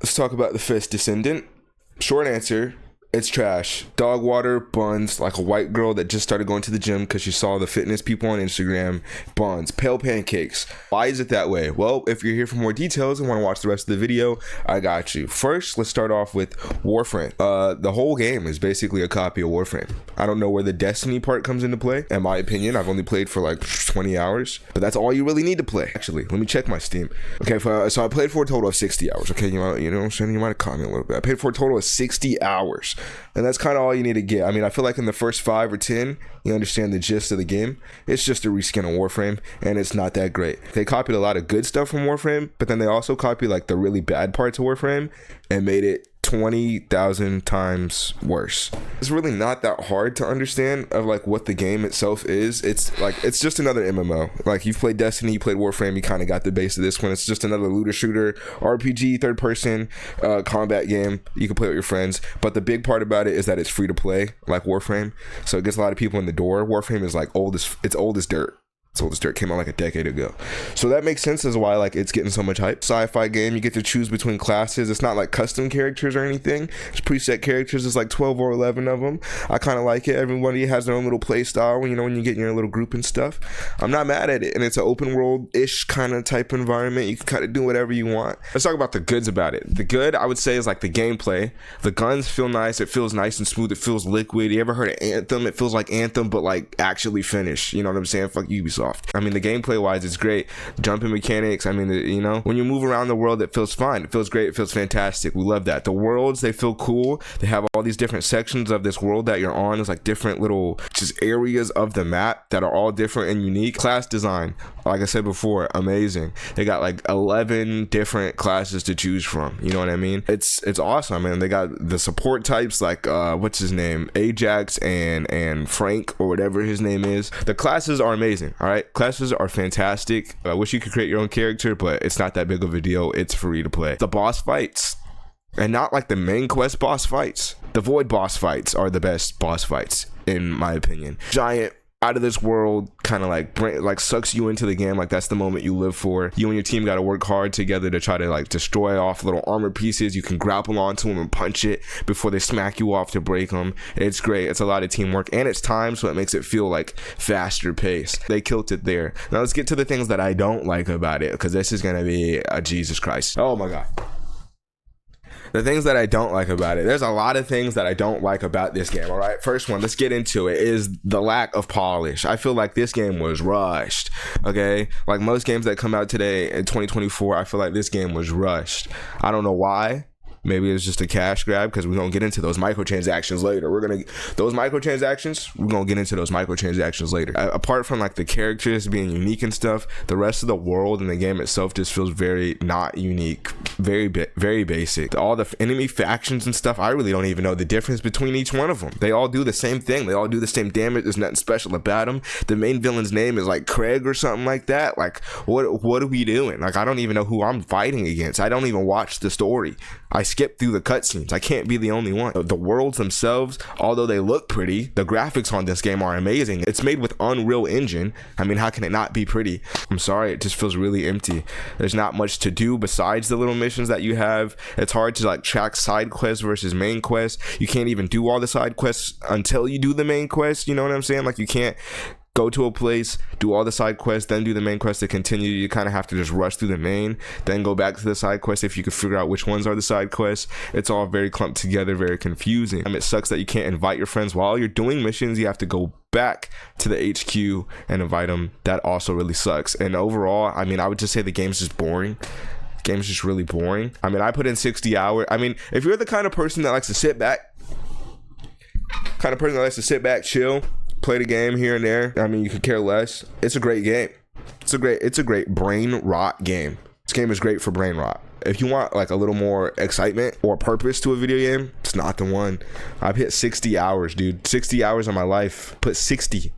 Let's talk about the first Descendant. Short answer, it's trash. Dog water, buns, like a white girl that just started going to the gym because she saw the fitness people on Instagram. Buns, pale pancakes. Why is it that way? Well, if you're here for more details and want to watch the rest of the video, I got you. First, let's start off with Warframe. The whole game is basically a copy of Warframe. I don't know where the Destiny part comes into play. In my opinion, I've only played for like 20 hours, but that's all you really need to play. Actually, let me check my Steam. Okay, so I played for a total of 60 hours. Okay, you know what I'm saying? You might have caught me a little bit. I played for a total of 60 hours. And that's kind of all you need to get. I mean, I feel like in the first 5 or 10, you understand the gist of the game. It's just a reskin of Warframe, and it's not that great. They copied a lot of good stuff from Warframe, but then they also copied like the really bad parts of Warframe and made it 20,000 times worse. It's really not that hard to understand of like what the game itself is. It's just another MMO. Like, you've played Destiny, you played Warframe, you kind of got the base of this one. It's just another looter shooter, RPG, third person combat game. You can play with your friends, but the big part about it is that it's free to play, like Warframe. So it gets a lot of people in the door. Warframe is like old as dirt. Oldest Dirt came out like a decade ago, so that makes sense as why like it's getting so much hype. Sci-fi game, you get to choose between classes. It's not like custom characters or anything. It's preset characters. It's like 12 or 11 of them. I kind of like it. Everybody has their own little play style when you get in your little group and stuff. I'm not mad at it, and it's an open world ish kind of type environment. You can kind of do whatever you want. Let's talk about the goods about it. The good, I would say, is like the gameplay. The guns feel nice. It feels nice and smooth. It feels liquid. You ever heard of Anthem? It feels like Anthem, but like actually finished. You know what I'm saying? Fuck Ubisoft. I mean, the gameplay wise, it's great. Jumping mechanics, I mean, when you move around the world, it feels fine. It feels great. It feels fantastic. We love that. The worlds, they feel cool. They have all these different sections of this world that you're on. It's like different little just areas of the map that are all different and unique. Class design, like I said before, amazing. They got like 11 different classes to choose from. You know what I mean? It's awesome, man. They got the support types like what's his name, Ajax and Frank, or whatever his name is. The classes are amazing. All right, classes are fantastic. I wish you could create your own character, but it's not that big of a deal. It's free to play. The boss fights, and not like the main quest boss fights, the void boss fights are the best boss fights in my opinion. Giant, out of this world, kind of like sucks you into the game. Like, that's the moment you live for. You and your team got to work hard together to try to like destroy off little armor pieces. You can grapple onto them and punch it before they smack you off to break them. It's great. It's a lot of teamwork, and it's time, so it makes it feel like faster pace. They killed it there. Now let's get to the things that I don't like about it, because this is gonna be a Jesus Christ. Oh my god. The things that I don't like about it. There's a lot of things that I don't like about this game, all right? First one, let's get into it, is the lack of polish. I feel like this game was rushed, okay? Like most games that come out today in 2024, I feel like this game was rushed. I don't know why. Maybe it's just a cash grab, because we're going to get into those microtransactions later. We're going to get into those microtransactions later. Apart from like the characters being unique and stuff, the rest of the world and the game itself just feels very not unique, very basic. All the enemy factions and stuff, I really don't even know the difference between each one of them. They all do the same thing. They all do the same damage. There's nothing special about them. The main villain's name is like Craig or something like that. Like, what are we doing? Like, I don't even know who I'm fighting against. I don't even watch the story. I skip through the cutscenes. I can't be the only one. The worlds themselves, although they look pretty, the graphics on this game are amazing. It's made with Unreal Engine. I mean, how can it not be pretty? I'm sorry, it just feels really empty. There's not much to do besides the little missions that you have. It's hard to like track side quests versus main quests. You can't even do all the side quests until you do the main quest. You know what I'm saying? Like, you can't go to a place, do all the side quests, then do the main quest to continue. You kind of have to just rush through the main, then go back to the side quest if you can figure out which ones are the side quests. It's all very clumped together, very confusing. It sucks that you can't invite your friends while you're doing missions. You have to go back to the HQ and invite them. That also really sucks. And overall, I mean, I would just say the game's just boring. Game's just really boring. I mean, I put in 60 hours. I mean, if you're the kind of person that likes to sit back, chill, play the game here and there, I mean, you could care less. It's a great game. It's a great brain rot game. This game is great for brain rot. If you want like a little more excitement or purpose to a video game, it's not the one. I've hit 60 hours, dude. 60 hours of my life. Put 60.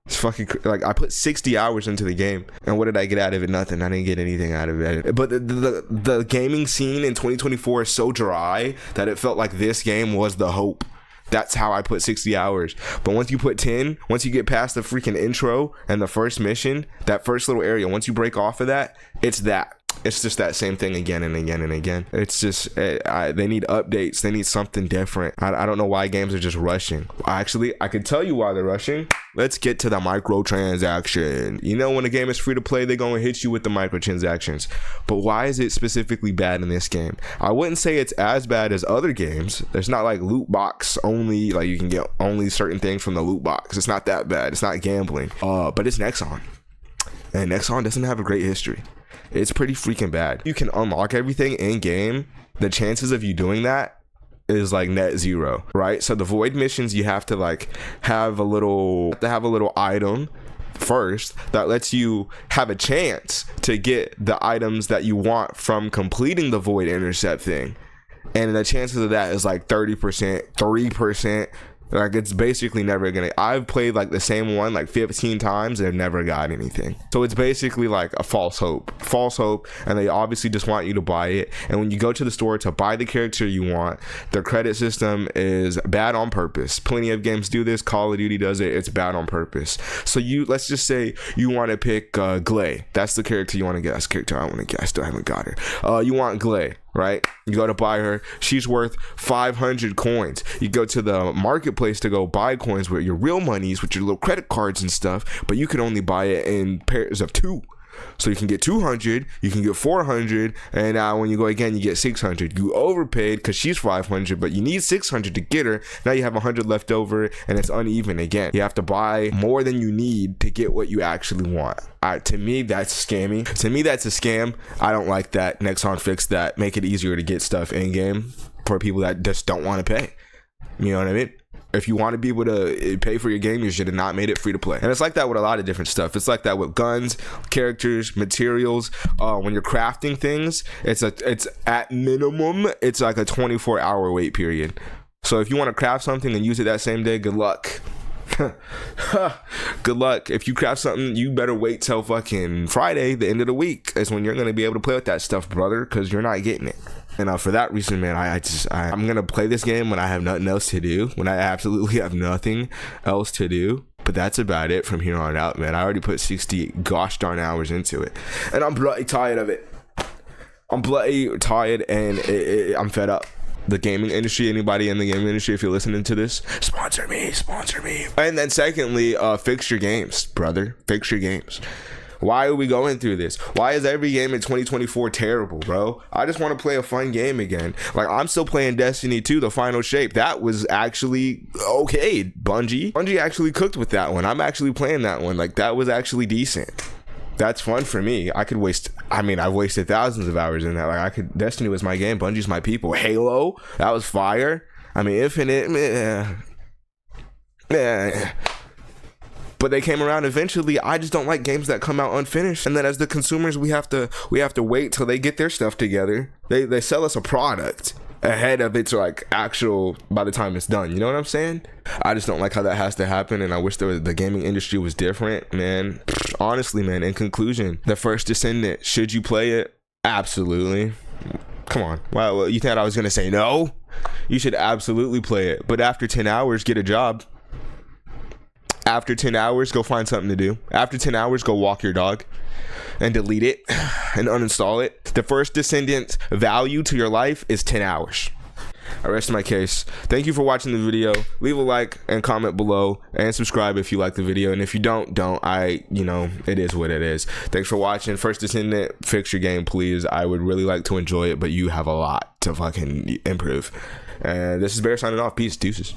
It's fucking like, I put 60 hours into the game, and what did I get out of it? Nothing. I didn't get anything out of it. But the gaming scene in 2024 is so dry that it felt like this game was the hope. That's how I put 60 hours. But once you put 10, once you get past the freaking intro and the first mission, that first little area, once you break off of that, it's that. It's just that same thing again and again and again. It's just they need updates. They need something different. I don't know why games are just rushing. Actually, I can tell you why they're rushing. Let's get to the microtransaction. You know, when a game is free to play, they're going to hit you with the microtransactions. But why is it specifically bad in this game? I wouldn't say it's as bad as other games. There's not like loot box only, like you can get only certain things from the loot box. It's not that bad. It's not gambling. But it's Nexon. And Nexon doesn't have a great history. It's pretty freaking bad. You can unlock everything in game. The chances of you doing that is like net zero, right? So the void missions, you have to like have a little item first that lets you have a chance to get the items that you want from completing the void intercept thing. And the chances of that is like 30%, 3%. Like, it's basically never gonna. I've played like the same one like 15 times and never got anything. So it's basically like a false hope, and they obviously just want you to buy it. And when you go to the store to buy the character you want, their credit system is bad on purpose. Plenty of games do this. Call of Duty does it. It's bad on purpose. So let's just say you want to pick Glay. That's the character you want to get. That's the character I want to get. I still haven't got her. You want Glay, right? You go to buy her. She's worth 500 coins. You go to the marketplace to go buy coins with your real monies, with your little credit cards and stuff, but you can only buy it in pairs of 2. So you can get 200, you can get 400, and now when you go again, you get 600. You overpaid because she's 500, but you need 600 to get her. Now you have 100 left over, and it's uneven again. You have to buy more than you need to get what you actually want. To me, that's scammy. To me, that's a scam. I don't like that. Nexon fixed that. Make it easier to get stuff in game for people that just don't want to pay. You know what I mean? If you want to be able to pay for your game, you should have not made it free to play. And it's like that with a lot of different stuff. It's like that with guns, characters, materials. When you're crafting things, it's at minimum, it's like a 24-hour wait period. So if you want to craft something and use it that same day, good luck. Good luck. If you craft something, you better wait till fucking Friday, the end of the week, is when you're going to be able to play with that stuff, brother, because you're not getting it. And for that reason, man, I'm going to play this game when I have nothing else to do, when I absolutely have nothing else to do. But that's about it from here on out, man. I already put 60 gosh darn hours into it, and I'm bloody tired of it. I'm bloody tired, and I'm fed up. The gaming industry, anybody in the gaming industry, if you're listening to this, sponsor me. And then secondly, fix your games, brother. Fix your games. Why are we going through this? Why is every game in 2024 terrible, bro? I just want to play a fun game again. Like, I'm still playing Destiny 2, the final shape. That was actually okay. Bungie actually cooked with that one. I'm actually playing that one. Like, that was actually decent. That's fun for me. I've wasted thousands of hours in that. Destiny was my game. Bungie's my people. Halo, that was fire. Infinite, but they came around eventually. I just don't like games that come out unfinished, and then as the consumers, we have to wait till they get their stuff together. They sell us a product ahead of its like actual by the time it's done. You know what I'm saying? I just don't like how that has to happen, and I wish the gaming industry was different, man. Honestly, man, in conclusion, the first Descendant, should you play it? Absolutely. Come on. Wow, you thought I was gonna say no? You should absolutely play it, but after 10 hours, get a job. After 10 hours, go find something to do. After 10 hours, go walk your dog and delete it and uninstall it. The first Descendant value to your life is 10 hours. I rest my case. Thank you for watching the video. Leave a like and comment below, and subscribe if you like the video. And if you don't. It is what it is. Thanks for watching. First Descendant, fix your game, please. I would really like to enjoy it, but you have a lot to fucking improve. And this is Bear signing off. Peace. Deuces.